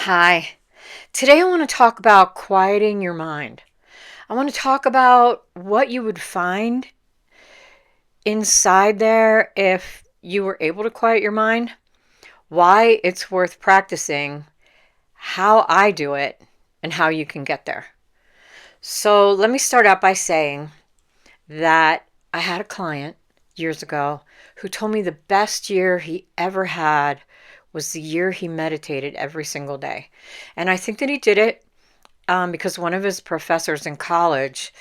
Hi. Today I want to talk about quieting your mind. I want to talk about what you would find inside there if you were able to quiet your mind, why it's worth practicing, how I do it, and how you can get there. So let me start out by saying that I had a client years ago who told me the best year he ever had was the year he meditated every single day. And I think that he did it because one of his professors in college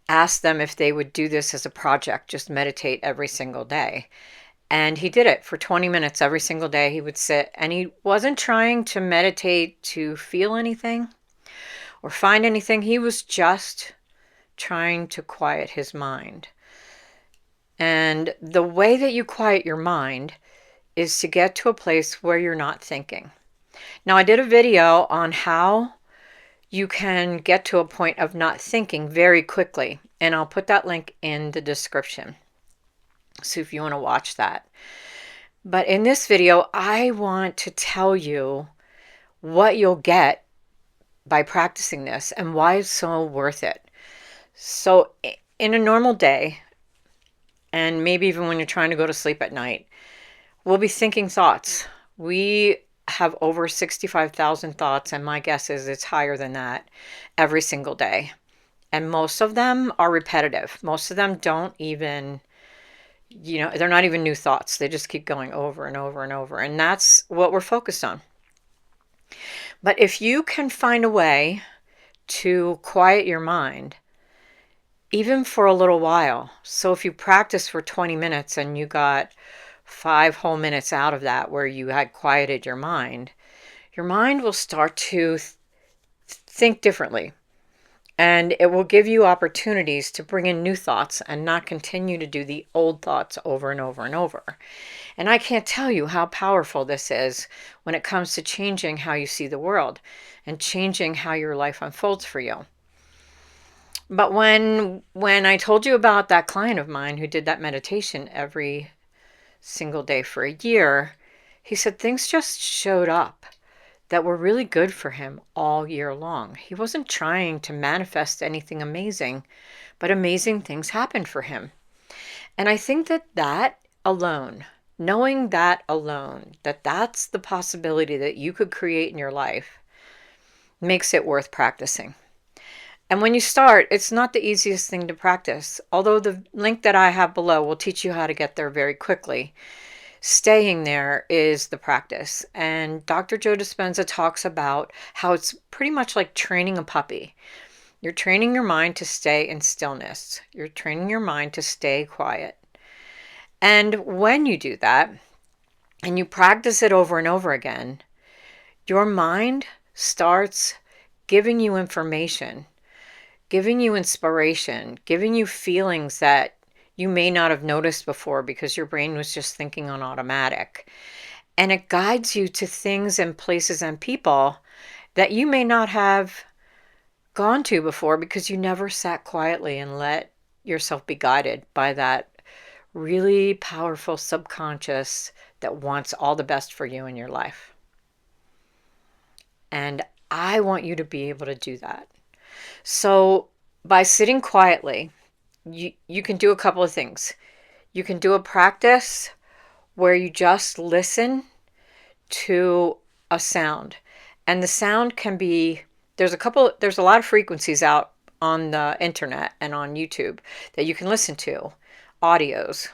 asked them if they would do this as a project, just meditate every single day. And he did it for 20 minutes every single day. He would sit and he wasn't trying to meditate to feel anything or find anything. He was just trying to quiet his mind. And the way that you quiet your mind is to get to a place where you're not thinking. Now, I did a video on how you can get to a point of not thinking very quickly, and I'll put that link in the description. So if you want to watch that. But in this video, I want to tell you what you'll get by practicing this and why it's so worth it. So in a normal day, and maybe even when you're trying to go to sleep at night, we'll be thinking thoughts. We have over 65,000 thoughts, and my guess is it's higher than that every single day. And most of them are repetitive. Most of them don't even, they're not even new thoughts. They just keep going over and over and over. And that's what we're focused on. But if you can find a way to quiet your mind, even for a little while. So if you practice for 20 minutes and you got 5 whole minutes out of that where you had quieted your mind will start to think differently. And it will give you opportunities to bring in new thoughts and not continue to do the old thoughts over and over and over. And I can't tell you how powerful this is when it comes to changing how you see the world and changing how your life unfolds for you. But when I told you about that client of mine who did that meditation every single day for a year, he said things just showed up that were really good for him all year long. He wasn't trying to manifest anything amazing, but amazing things happened for him. And I think that alone, knowing that alone, that that's the possibility that you could create in your life, makes it worth practicing. And when you start, it's not the easiest thing to practice. Although the link that I have below will teach you how to get there very quickly. Staying there is the practice. And Dr. Joe Dispenza talks about how it's pretty much like training a puppy. You're training your mind to stay in stillness. You're training your mind to stay quiet. And when you do that, and you practice it over and over again, your mind starts giving you information, giving you inspiration, giving you feelings that you may not have noticed before because your brain was just thinking on automatic. And it guides you to things and places and people that you may not have gone to before because you never sat quietly and let yourself be guided by that really powerful subconscious that wants all the best for you in your life. And I want you to be able to do that. So by sitting quietly, you can do a couple of things. You can do a practice where you just listen to a sound. And the sound can be, there's a lot of frequencies out on the internet and on YouTube that you can listen to, audios.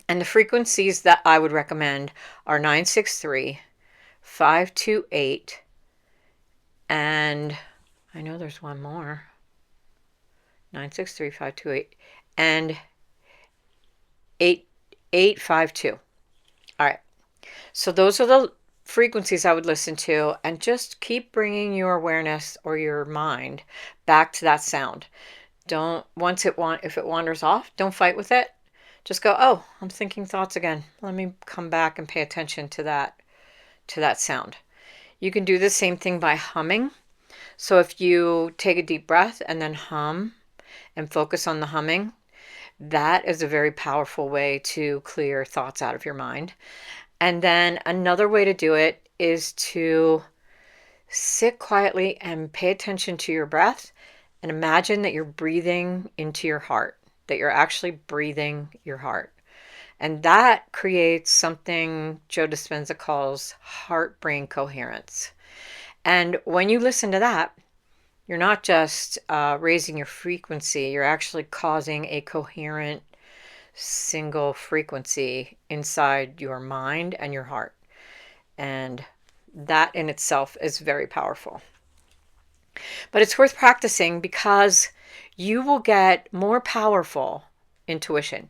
And the frequencies that I would recommend are 963, 528, and I know there's one more. 963, 528, and 8852. All right. So those are the frequencies I would listen to, and just keep bringing your awareness or your mind back to that sound. Don't, if it wanders off, don't fight with it. Just go, oh, I'm thinking thoughts again. Let me come back and pay attention to that sound. You can do the same thing by humming. So if you take a deep breath and then hum and focus on the humming, that is a very powerful way to clear thoughts out of your mind. And then another way to do it is to Sit quietly and pay attention to your breath and imagine that you're breathing into your heart, that you're actually breathing your heart. And that creates something Joe Dispenza calls heart-brain coherence. And when you listen to that, you're not just raising your frequency, you're actually causing a coherent single frequency inside your mind and your heart. And that in itself is very powerful. But it's worth practicing because you will get more powerful intuition.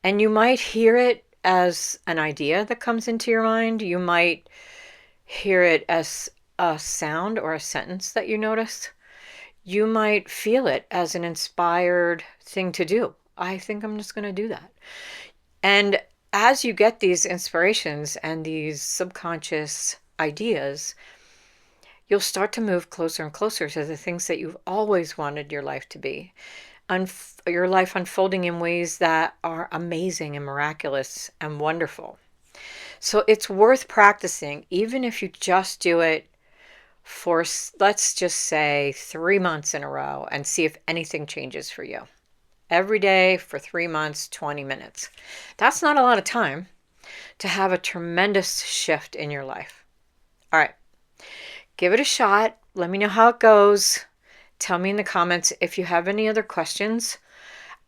And you might hear it as an idea that comes into your mind. You might hear it as a sound or a sentence that you notice. You might feel it as an inspired thing to do. I think I'm just going to do that. And as you get these inspirations and these subconscious ideas, you'll start to move closer and closer to the things that you've always wanted your life to be. Your life unfolding in ways that are amazing and miraculous and wonderful. So it's worth practicing, even if you just do it for, let's just say, 3 months in a row and see if anything changes for you. Every day for 3 months, 20 minutes. That's not a lot of time to have a tremendous shift in your life. All right, give it a shot. Let me know how it goes. Tell me in the comments if you have any other questions.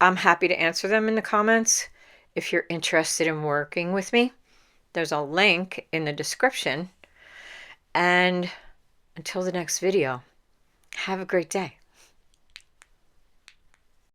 I'm happy to answer them in the comments. If you're interested in working with me, there's a link in the description. And until the next video, have a great day.